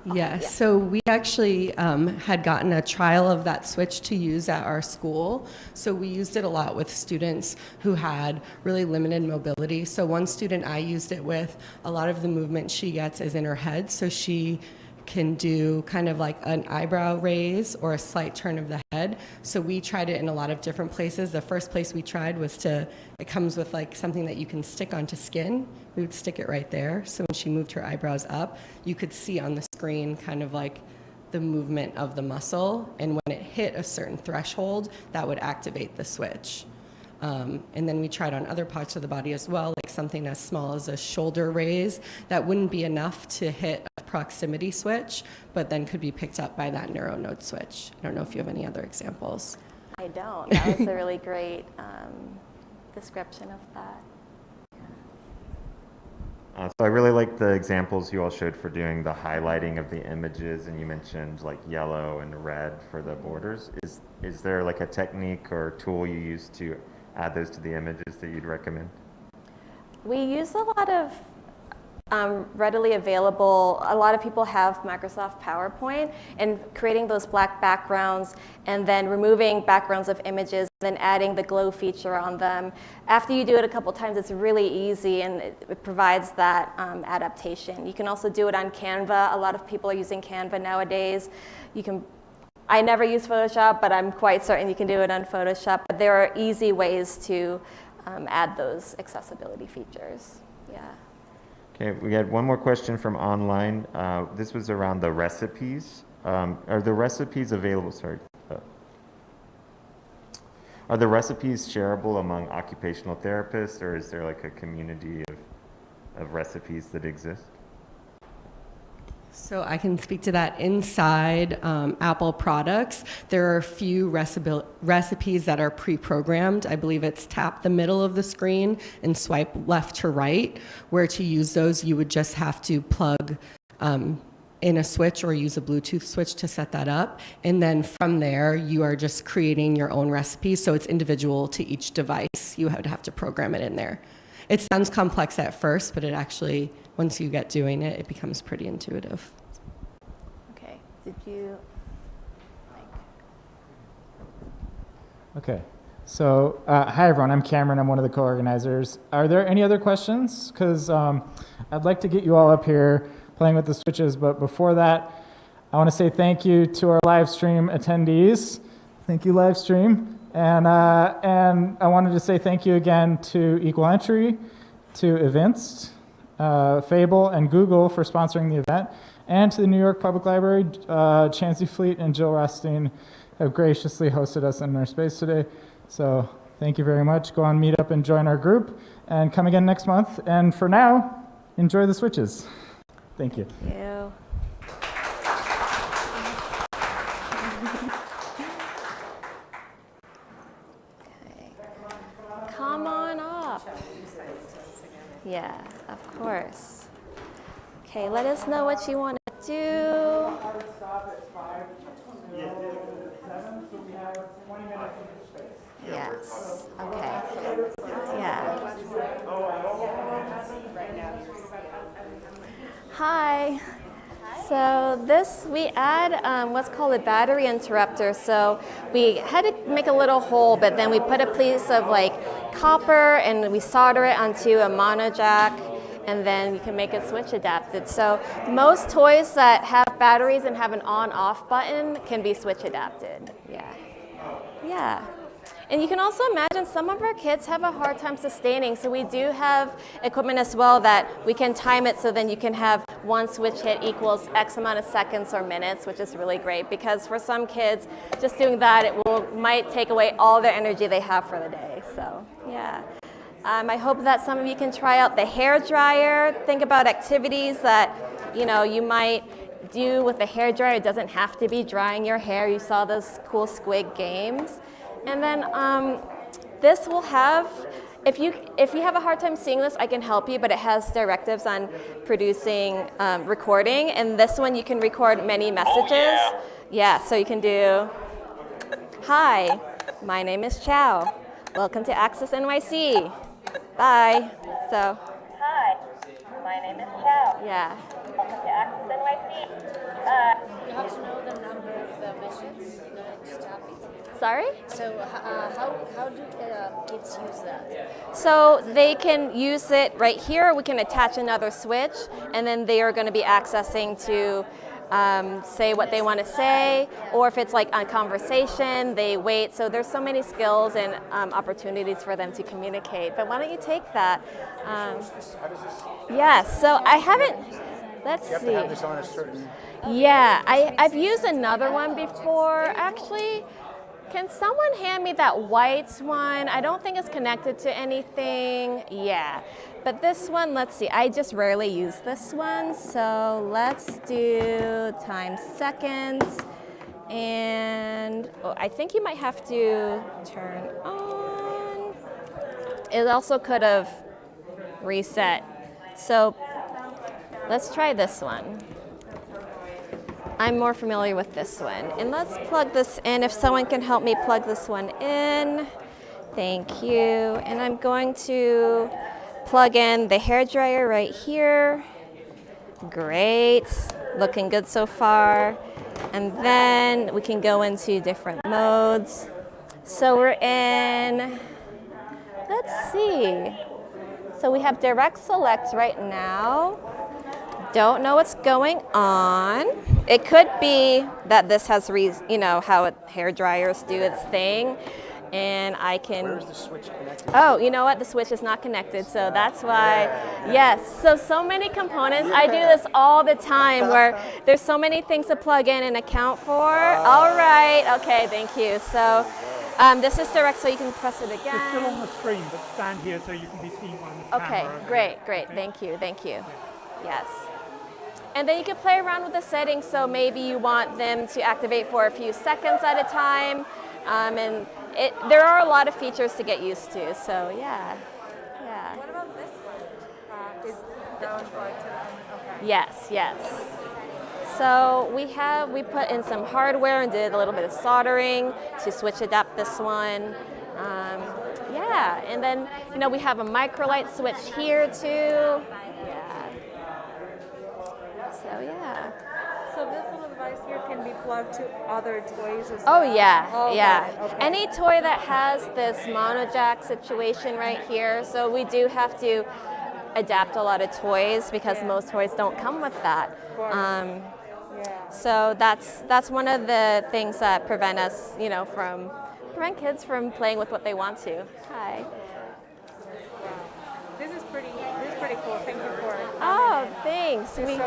Yes, so we actually had gotten a trial of that switch to use at our school. So we used it a lot with students who had really limited mobility. So one student I used it with, a lot of the movement she gets is in her head. So she can do kind of like an eyebrow raise or a slight turn of the head. So we tried it in a lot of different places. The first place we tried was it comes with like something that you can stick onto skin. We would stick it right there. So when she moved her eyebrows up, you could see on the screen kind of like the movement of the muscle. And when it hit a certain threshold, that would activate the switch. And then we tried on other parts of the body as well, like something as small as a shoulder raise. That wouldn't be enough to hit a proximity switch, but then could be picked up by that neuronode switch. I don't know if you have any other examples. I don't. That was a really great description of that. So I really like the examples you all showed for doing the highlighting of the images, and you mentioned like yellow and red for the borders. Is there like a technique or tool you use to add those to the images that you'd recommend? We use a lot of readily available, a lot of people have Microsoft PowerPoint, and creating those black backgrounds and then removing backgrounds of images, then adding the glow feature on them. After you do it a couple times, it's really easy and it provides that adaptation. You can also do it on Canva. A lot of people are using Canva nowadays. I never use Photoshop, but I'm quite certain you can do it on Photoshop. But there are easy ways to add those accessibility features. Yeah. Okay, we had one more question from online. This was around the recipes. Are the recipes available? Sorry. Are the recipes shareable among occupational therapists, or is there like a community of recipes that exist? So I can speak to that. Inside Apple products, there are a few recipes that are pre-programmed. I believe it's tap the middle of the screen and swipe left to right. Where to use those, you would just have to plug in a switch or use a Bluetooth switch to set that up. And then from there, you are just creating your own recipes. So it's individual to each device. You would have to program it in there. It sounds complex at first, but it actually, once you get doing it, it becomes pretty intuitive. Okay, did you, Okay, so hi everyone, I'm Cameron, I'm one of the co-organizers. Are there any other questions? Because I'd like to get you all up here playing with the switches, but before that, I want to say thank you to our live stream attendees. Thank you, live stream. And I wanted to say thank you again to Equal Entry, to Events, Fable, and Google for sponsoring the event, and to the New York Public Library. Chancey Fleet and Jill Rosting have graciously hosted us in their space today. So thank you very much. Go on Meetup and join our group, and come again next month. And for now, enjoy the switches. Thank you. Thank you. Come on up. Yeah, of course. Okay, let us know what you want to do. Hard stop at 5 till 7, so we have 20 minutes of space. Yes. Okay. Yeah. Hi. So we add what's called a battery interrupter. So we had to make a little hole, but then we put a piece of like copper and we solder it onto a mono jack, and then you can make it switch adapted. So most toys that have batteries and have an on-off button can be switch adapted. Yeah. Yeah. And you can also imagine some of our kids have a hard time sustaining, so we do have equipment as well that we can time it so then you can have one switch hit equals X amount of seconds or minutes, which is really great because for some kids, just doing that, might take away all their energy they have for the day. So, yeah. I hope that some of you can try out the hair dryer. Think about activities that, you might do with the hair dryer. It doesn't have to be drying your hair. You saw those cool squig games. And then this will have, if you have a hard time seeing this, I can help you, but it has directives on producing recording. And this one you can record many messages. Oh, yeah. Yeah, so you can do, hi, my name is Chau. Welcome to Access NYC. Bye. So. Hi, my name is Chau. Yeah. Welcome to Access NYC. Sorry? So how do kids use that? So they can use it right here. We can attach another switch, and then they are going to be accessing to say what they want to say, or if it's like a conversation, they wait. So there's so many skills and opportunities for them to communicate. But why don't you take that? Yes. So I haven't. Let's see. You have to have this on a certain. Yeah, I've used another one before. Actually, can someone hand me that white one? I don't think it's connected to anything. Yeah, but this one, let's see. I just rarely use this one. So let's do times seconds. And I think you might have to turn on. It also could have reset. So let's try this one. I'm more familiar with this one. And let's plug this in. If someone can help me plug this one in. Thank you. And I'm going to plug in the hairdryer right here. Great. Looking good so far. And then we can go into different modes. So we're in, let's see. So we have direct select right now. Don't know what's going on. It could be that this has, how hair dryers do its thing, and I can. Where's the switch connected? Oh, you know what? The switch is not connected, so that's why. Yes. So many components. I do this all the time, where there's so many things to plug in and account for. All right. Okay. Thank you. So. This is direct, so you can press it again. It's still on the screen, but stand here so you can be seen on the camera. Okay, great. Okay. Thank you. Yes. And then you can play around with the settings, so maybe you want them to activate for a few seconds at a time. And there are a lot of features to get used to, so yeah. What about this one? Is down button? Okay. Yes. So we put in some hardware and did a little bit of soldering to switch adapt this one. And then we have a microlight switch here too. So this little device here can be plugged to other toys as Oh well? yeah. Okay. Any toy that has this mono jack situation right here. So we do have to adapt a lot of toys because most toys don't come with that. So that's one of the things that prevent us, prevent kids from playing with what they want to. Hi. This is pretty cool. Thank you for it. Oh, thanks. Showing the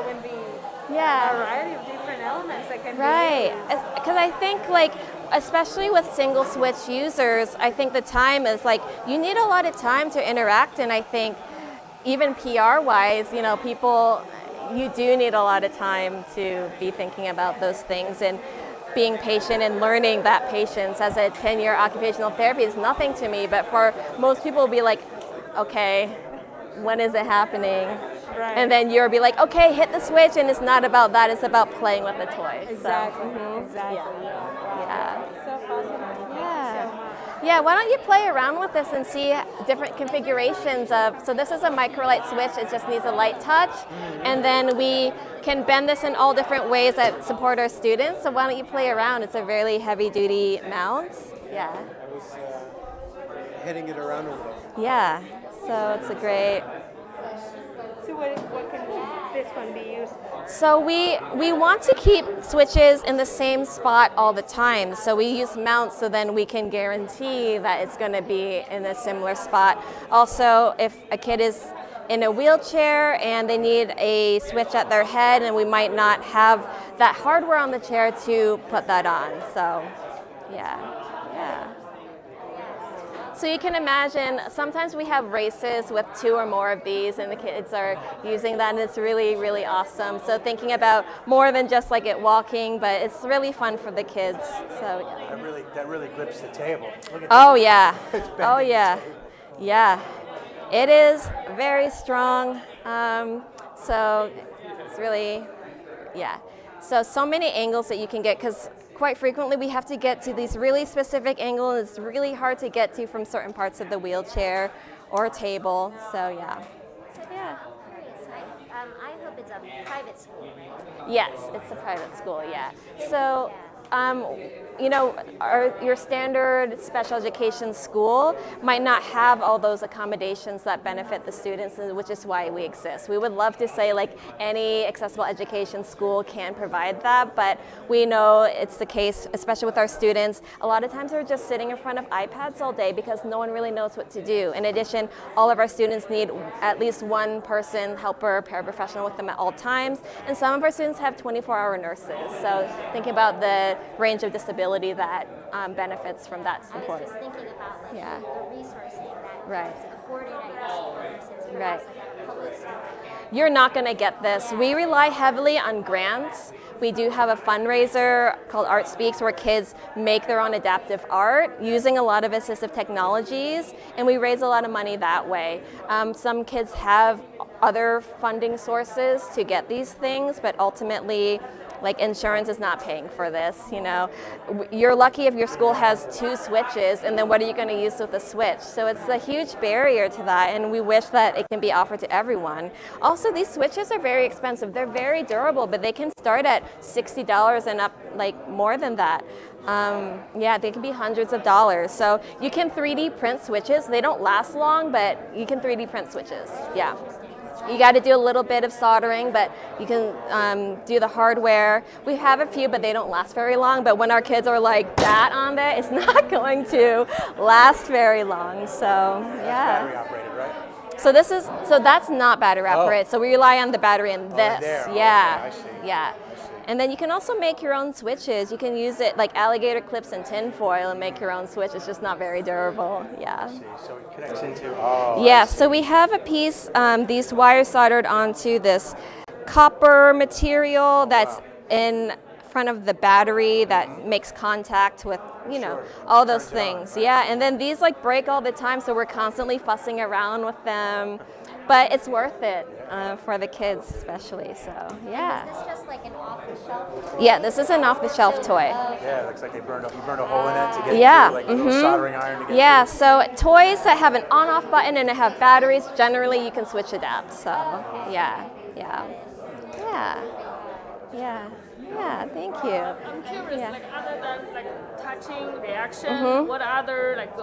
Yeah. variety of different elements that can Right, be used. because I think especially with single switch users, I think the time is you need a lot of time to interact, and I think even PR-wise, people, you do need a lot of time to be thinking about those things and being patient and learning that patience. As a 10-year occupational therapy is nothing to me, but for most people will be like, okay, when is it happening? Right. And then you'll be like, okay, hit the switch, and it's not about that, it's about playing with the toy. Exactly. Exactly. Yeah. So fascinating. Yeah, why don't you play around with this and see different configurations of, so this is a microlight switch, it just needs a light touch, and then we can bend this in all different ways that support our students, so why don't you play around? It's a really heavy duty mount. Yeah. I was hitting it around a little. Yeah, so it's a great. So what can this one be used for? So we want to keep switches in the same spot all the time. So we use mounts so then we can guarantee that it's going to be in a similar spot. Also, if a kid is in a wheelchair and they need a switch at their head, and we might not have that hardware on the chair to put that on. So, yeah. So you can imagine, sometimes we have races with 2 or more of these, and the kids are using that, and it's really, really awesome. So thinking about more than just it walking, but it's really fun for the kids. So That really grips the table. Look at oh yeah, It's bending oh the yeah, table. yeah. It is very strong. So it's really, So many angles that you can get, because quite frequently we have to get to these really specific angles. It's really hard to get to from certain parts of the wheelchair or table. So yeah. I hope it's a private school. Yes, it's a private school. Yeah. So you know, your standard special education school might not have all those accommodations that benefit the students, which is why we exist. We would love to say like any accessible education school can provide that, but we know it's the case, especially with our students. A lot of times they're just sitting in front of iPads all day because no one really knows what to do. In addition, all of our students need at least one person, helper, paraprofessional with them at all times, and some of our students have 24-hour nurses. So thinking about the range of disability that benefits from that support. I was just thinking about like Yeah. the resourcing that Right. is afforded at your school versus Right. perhaps like a public school. You're not going to get this. We rely heavily on grants. We do have a fundraiser called Art Speaks where kids make their own adaptive art using a lot of assistive technologies, and we raise a lot of money that way. Some kids have other funding sources to get these things, but ultimately, like insurance is not paying for this, you know. You're lucky if your school has 2 switches, and then what are you going to use with the switch? So it's a huge barrier to that, and we wish that it can be offered to everyone. Also, these switches are very expensive. They're very durable, but they can start at $60 and up, like more than that. Yeah, they can be hundreds of dollars. So you can 3D print switches. They don't last long, but you can 3D print switches. Yeah. You got to do a little bit of soldering, but you can do the hardware. We have a few, but they don't last very long. But when our kids are like that on it, it's not going to last very long. So yeah. Battery operated, right? So that's not battery operated. So we rely on the battery in this. There. Yeah. Okay, I see. Yeah. And then you can also make your own switches. You can use it like alligator clips and tin foil and make your own switch. It's just not very durable. Yeah. See, so it connects into. Oh. Yeah, so we have a piece, these wires soldered onto this copper material that's in front of the battery that makes contact with, you know, all those things. Yeah, and then these like break all the time, so we're constantly fussing around with them. But it's worth it for the kids especially, so yeah. Is this just like an off-the-shelf toy? Yeah, this is an off-the-shelf toy. Yeah, it looks like you burned a hole in it to get Yeah. through, like a little soldering iron to get Yeah, through. so toys that have an on-off button and have batteries, generally you can switch adapt. So yeah, yeah, yeah, yeah, yeah. Thank you. I'm curious, Yeah. like other than like touching reaction, what other like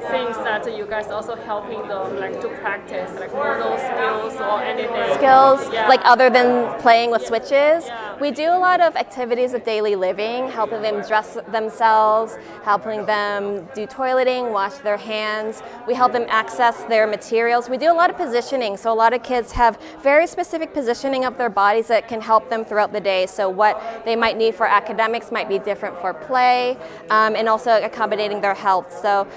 things that you guys also helping them like to practice, like motor skills or anything? Skills, Yeah. like other than playing with switches. We do a lot of activities of daily living, helping them dress themselves, helping them do toileting, wash their hands. We help them access their materials. We do a lot of positioning, so a lot of kids have very specific positioning of their bodies that can help them throughout the day. So what they might need for academics might be different for play, and also accommodating their health. So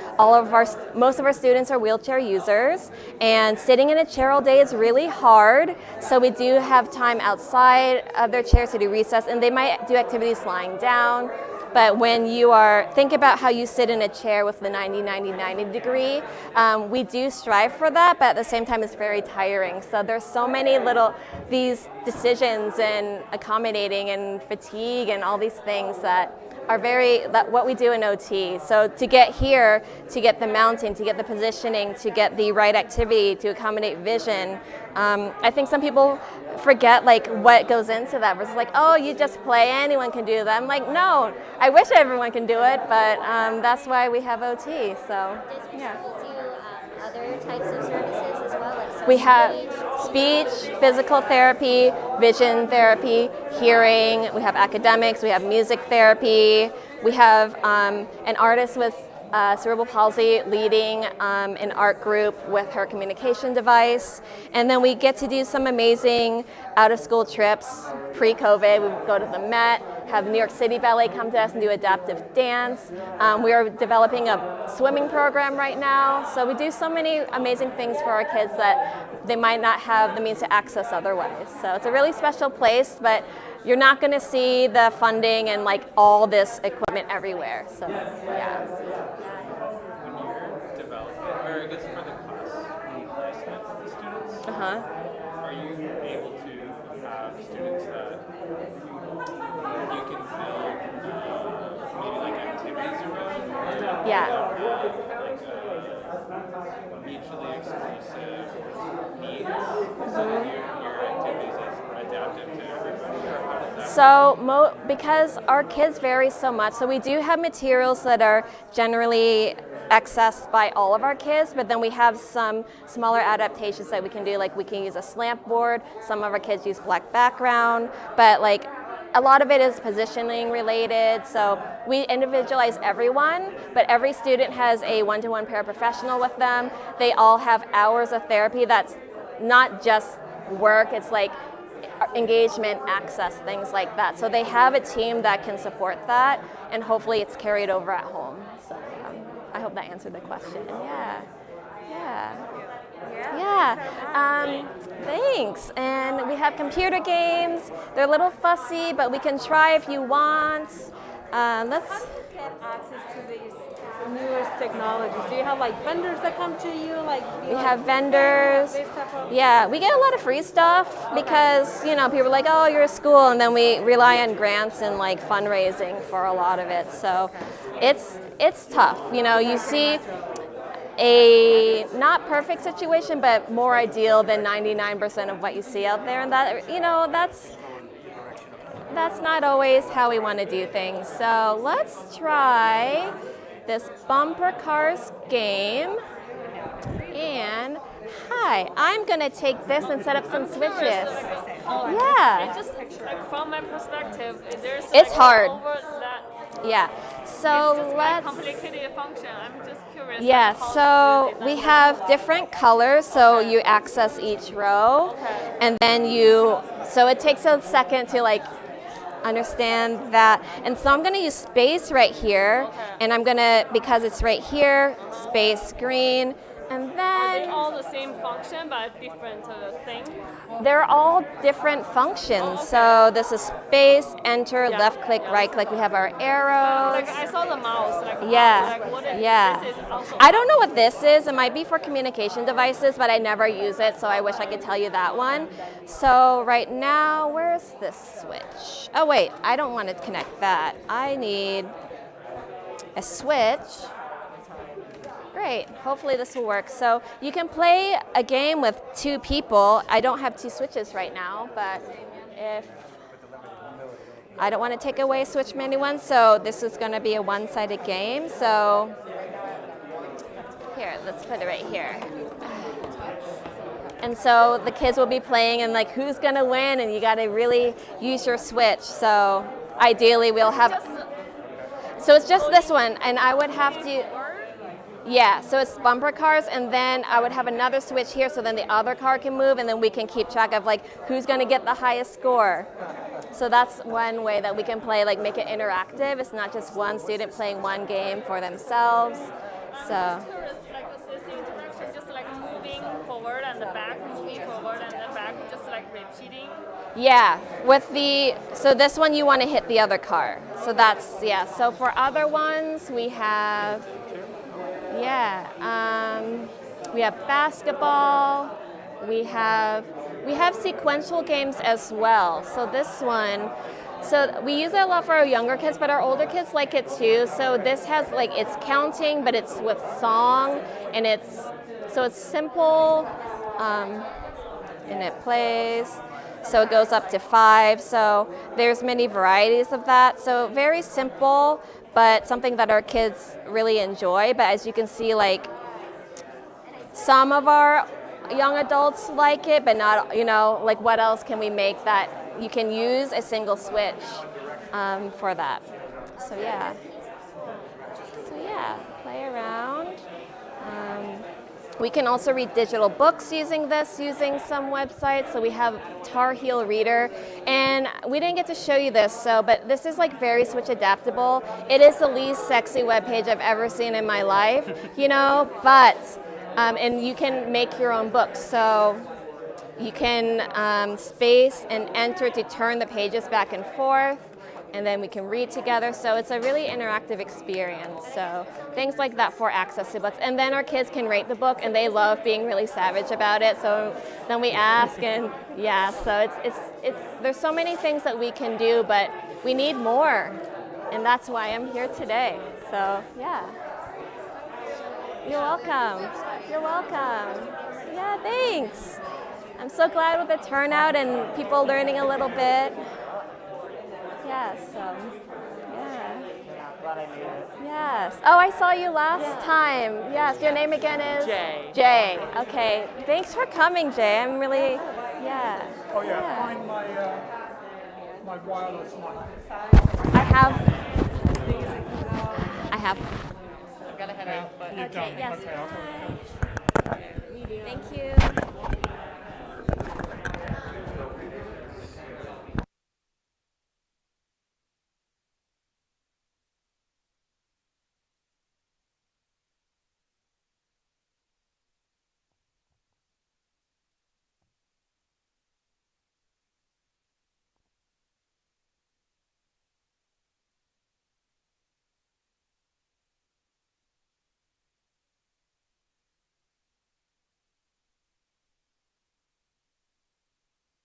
most of our students are wheelchair users, and sitting in a chair all day is really hard. So we do have time outside of their chairs to do recess, and they might do activities lying down. But when think about how you sit in a chair with the 90 degree, we do strive for that, but at the same time it's very tiring. So there's so many these decisions and accommodating and fatigue and all these things that are what we do in OT. So to get here, to get the mounting, to get the positioning, to get the right activity, to accommodate vision, I think some people forget like what goes into that versus like, oh, you just play, anyone can do that. I'm like, no, I wish everyone can do it, but that's why we have OT. So yeah. Do other types of services as well? Like We have speech, physical therapy, vision therapy, hearing. We have academics. We have music therapy. We have an artist with cerebral palsy leading an art group with her communication device. And then we get to do some amazing out-of-school trips. Pre-COVID, we would go to the Met, have New York City Ballet come to us and do adaptive dance. We are developing a swimming program right now. So we do so many amazing things for our kids that they might not have the means to access otherwise. So it's a really special place, but you're not going to see the funding and like all this equipment everywhere. So yeah. When you're developing, or I guess for the placement of the students, are you able to have students that you can build maybe like activities around? Or Yeah. Like mutually exclusive needs so that your activities as adaptive adaptive to everybody, or how does that So because our kids vary so much, so we do have materials that are generally accessed by all of our kids, but then we have some smaller adaptations that we can do, like we can use a slant board, some of our kids use black background, but like a lot of it is positioning related, so we individualize everyone, but every student has a one-to-one paraprofessional with them. They all have hours of therapy that's not just work, it's like engagement, access, things like that. So they have a team that can support that, and hopefully it's carried over at home. So I hope that answered the question. Thanks. And we have computer games. They're a little fussy, but we can try if you want. Let's get access to these newest technologies. Do you have like vendors that come to you? We have vendors. Yeah, we get a lot of free stuff because, you know, people are like, oh, you're a school, and then we rely on grants and like fundraising for a lot of it. So it's tough. You know, you see a not perfect situation, but more ideal than 99% of what you see out there, and that, you know, that's not always how we want to do things. So let's try this bumper cars game. And hi, I'm gonna take this and set up some switches. Yeah. It just like from my perspective, there's it's like hard. Over that. Yeah. So it's just let's. Complicated function. I'm just curious. Yeah. So we have different colors, so you access each row, and then you. So it takes a second to like understand that, and so I'm going to use space right here, and I'm going to, because it's right here, space green, and then Are they all the same function but different thing? They're all different functions. So this is space, enter, left click, right click. We have our arrows. Like I saw the mouse. Like, Yeah, like what yeah. This is also I don't know what this is. It might be for communication devices, but I never use it, so I wish I could tell you that one. So right now, where's this switch? Oh wait, I don't want to connect that. I need a switch. Great, hopefully this will work. So you can play a game with two people. I don't have two switches right now, but if I don't want to take away switch from anyone, so this is going to be a one-sided game. So here, let's put it right here. And so the kids will be playing, and like who's going to win, and you got to really use your switch. So ideally we'll have, so it's just this one, and I would have to, yeah, so it's bumper cars, and then I would have another switch here, so then the other car can move, and then we can keep track of like who's going to get the highest score. So that's one way that we can play, like make it interactive. It's not just one student playing one game for themselves. So. like assisting interaction, just like moving forward and the back, moving forward and the back, just like repeating. Yeah, with the, so this one you want to hit the other car. So that's, yeah, so for other ones we have, we have basketball, we have sequential games as well. So this one, so we use it a lot for our younger kids, but our older kids like it too. So this has like, it's counting, but it's with song, and it's simple, and it plays. So it goes up to 5. So there's many varieties of that. So very simple, but something that our kids really enjoy. But as you can see, like some of our young adults like it, but not, you know, like what else can we make that you can use a single switch for that. So yeah, play around. We can also read digital books using this, using some websites. So we have Tar Heel Reader, and we didn't get to show you this, but this is like very switch adaptable. It is the least sexy web page I've ever seen in my life, you know, but, and you can make your own books. So you can space and enter to turn the pages back and forth, and then we can read together. So it's a really interactive experience. So things like that for access to books. And then our kids can rate the book, and they love being really savage about it. So then we ask, and yeah, so it's there's so many things that we can do, but we need more. And that's why I'm here today. So yeah. You're welcome. You're welcome. Yeah, thanks. I'm so glad with the turnout and people learning a little bit. Yes, yeah. Glad I made it. Yes. Oh, I saw you last time. Yes, your name again is? Jay. Jay. Okay. Thanks for coming, Jay. I'm really, yeah. Oh yeah, find my wireless mic. I have. I've got to head out, but Okay, yes. Okay, Bye. Thank you.